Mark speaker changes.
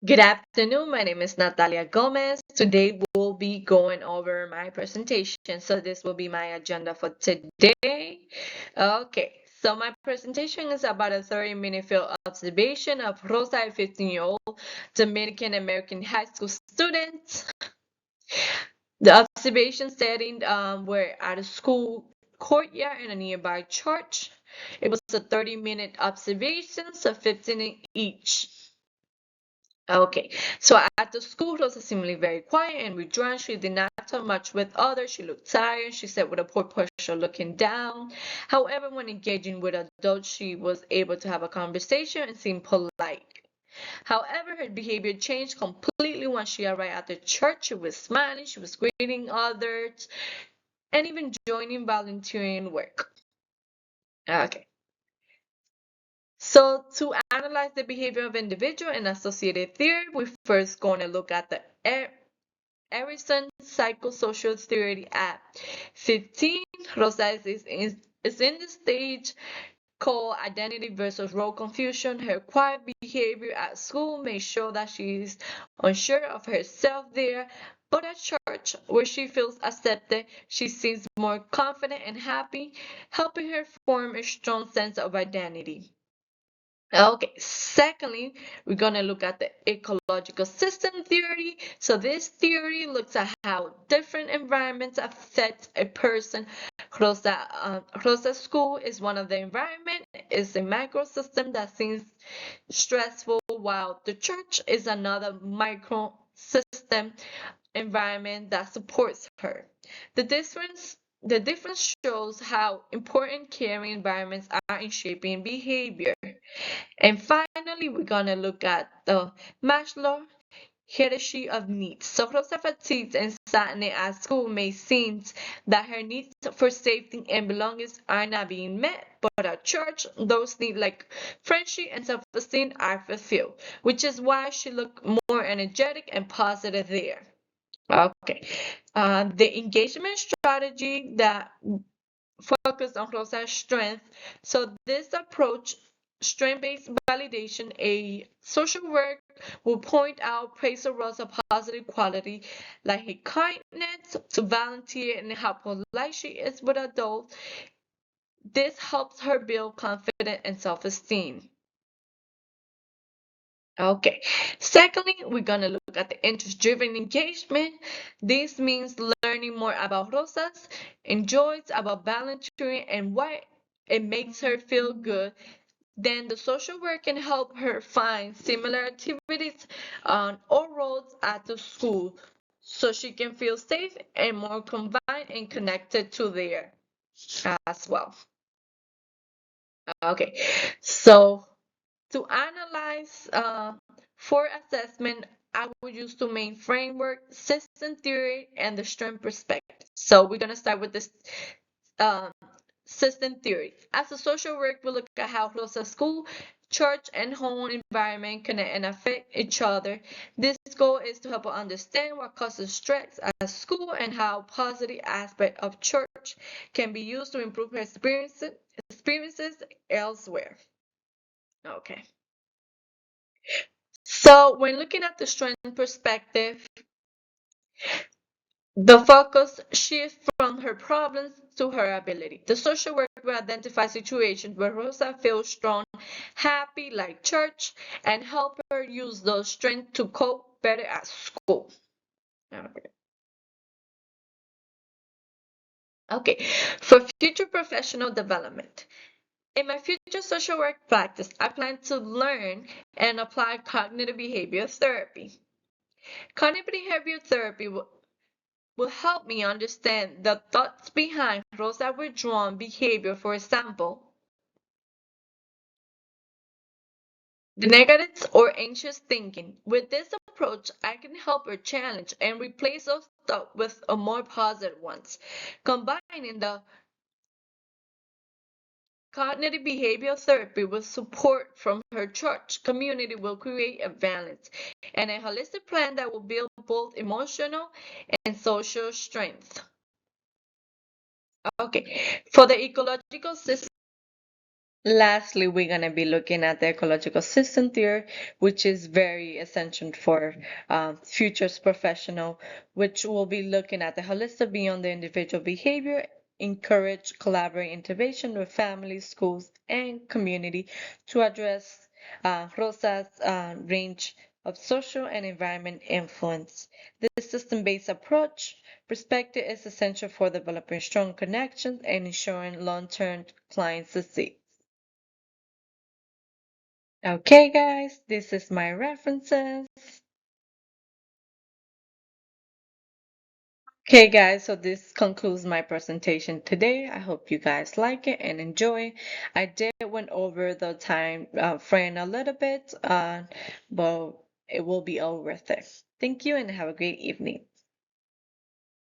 Speaker 1: Good afternoon. My name is Natalia Gomez. Today we'll be going over my presentation. So this will be my agenda for today. Okay, so my presentation is about a 30-minute field observation of Rosa, a 15-year-old Dominican American high school student. The observation setting were at a school courtyard in a nearby church. It was a 30-minute observation, so 15 each. Okay, so at the school, Rosa seemed very quiet and withdrawn. She did not talk much with others. She looked tired. She sat with a poor posture looking down. However, when engaging with adults, she was able to have a conversation and seemed polite. However, her behavior changed completely when she arrived at the church. She was smiling, she was greeting others, and even joining volunteering work. Okay. So to analyze the behavior of individual and associated theory, we're first going to look at the Erikson psychosocial theory at 15. Rosa is in the stage called identity versus role confusion. Her quiet behavior at school may show that she is unsure of herself there, but at church, where she feels accepted, she seems more confident and happy, helping her form a strong sense of identity. Okay, secondly, we're going to look at the ecological system theory. So this theory looks at how different environments affect a person. Rosa School is one of the environment, is a microsystem that seems stressful, while the church is another microsystem environment that supports her. The difference the difference shows how important caring environments are in shaping behavior. And finally, we're going to look at the Maslow hierarchy of needs. So Rosa fatigues and sadness at school may seem that her needs for safety and belongings are not being met, but at church, those needs like friendship and self-esteem are fulfilled, which is why she looked more energetic and positive there. Okay. The engagement strategy that focused on Rosa's strength. So this approach, strength-based validation, a social work will point out, praise Rosa's positive quality, like her kindness to volunteer and how polite she is with adults. This helps her build confidence and self-esteem. Okay. Secondly, we're going to look at the interest-driven engagement. This means learning more about Rosas, enjoys about volunteering and why it makes her feel good. Then the social work can help her find similar activities or roles at the school so she can feel safe and more combined and connected to there as well. Okay, so to analyze for assessment, I would use the main framework, system theory, and the strength perspective. So we're going to start with this um, system theory. As a social work, we look at how close a school, church, and home environment connect and affect each other. This goal is to help us understand what causes stress at school and how positive aspect of church can be used to improve her experiences elsewhere. Okay. So when looking at the strength perspective, the focus shifts from her problems to her ability. The social work will identify situations where Rosa feels strong, happy, like church, and help her use those strengths to cope better at school. Okay, for future professional development. In my future social work practice, I plan to learn and apply cognitive behavior therapy. Cognitive behavior therapy will help me understand the thoughts behind Rosa withdrawn behavior, for example, the negatives or anxious thinking. With this approach, I can help her challenge and replace those thoughts with a more positive ones. Combining the cognitive behavioral therapy with support from her church community will create a balance and a holistic plan that will build both emotional and social strength. Okay, for the ecological system Lastly, we're going to be looking at the ecological system theory, which is very essential for futures professional, which will be looking at the holistic beyond the individual behavior, encourage collaborative intervention with families, schools, and community to address Rosa's range of social and environment influence. This system-based approach perspective is essential for developing strong connections and ensuring long-term client success. Okay, guys, this is my references. Okay, guys, so this concludes my presentation today. I hope you guys like it and enjoy. I did went over the time frame a little bit, but it will be all worth it. Thank you and have a great evening.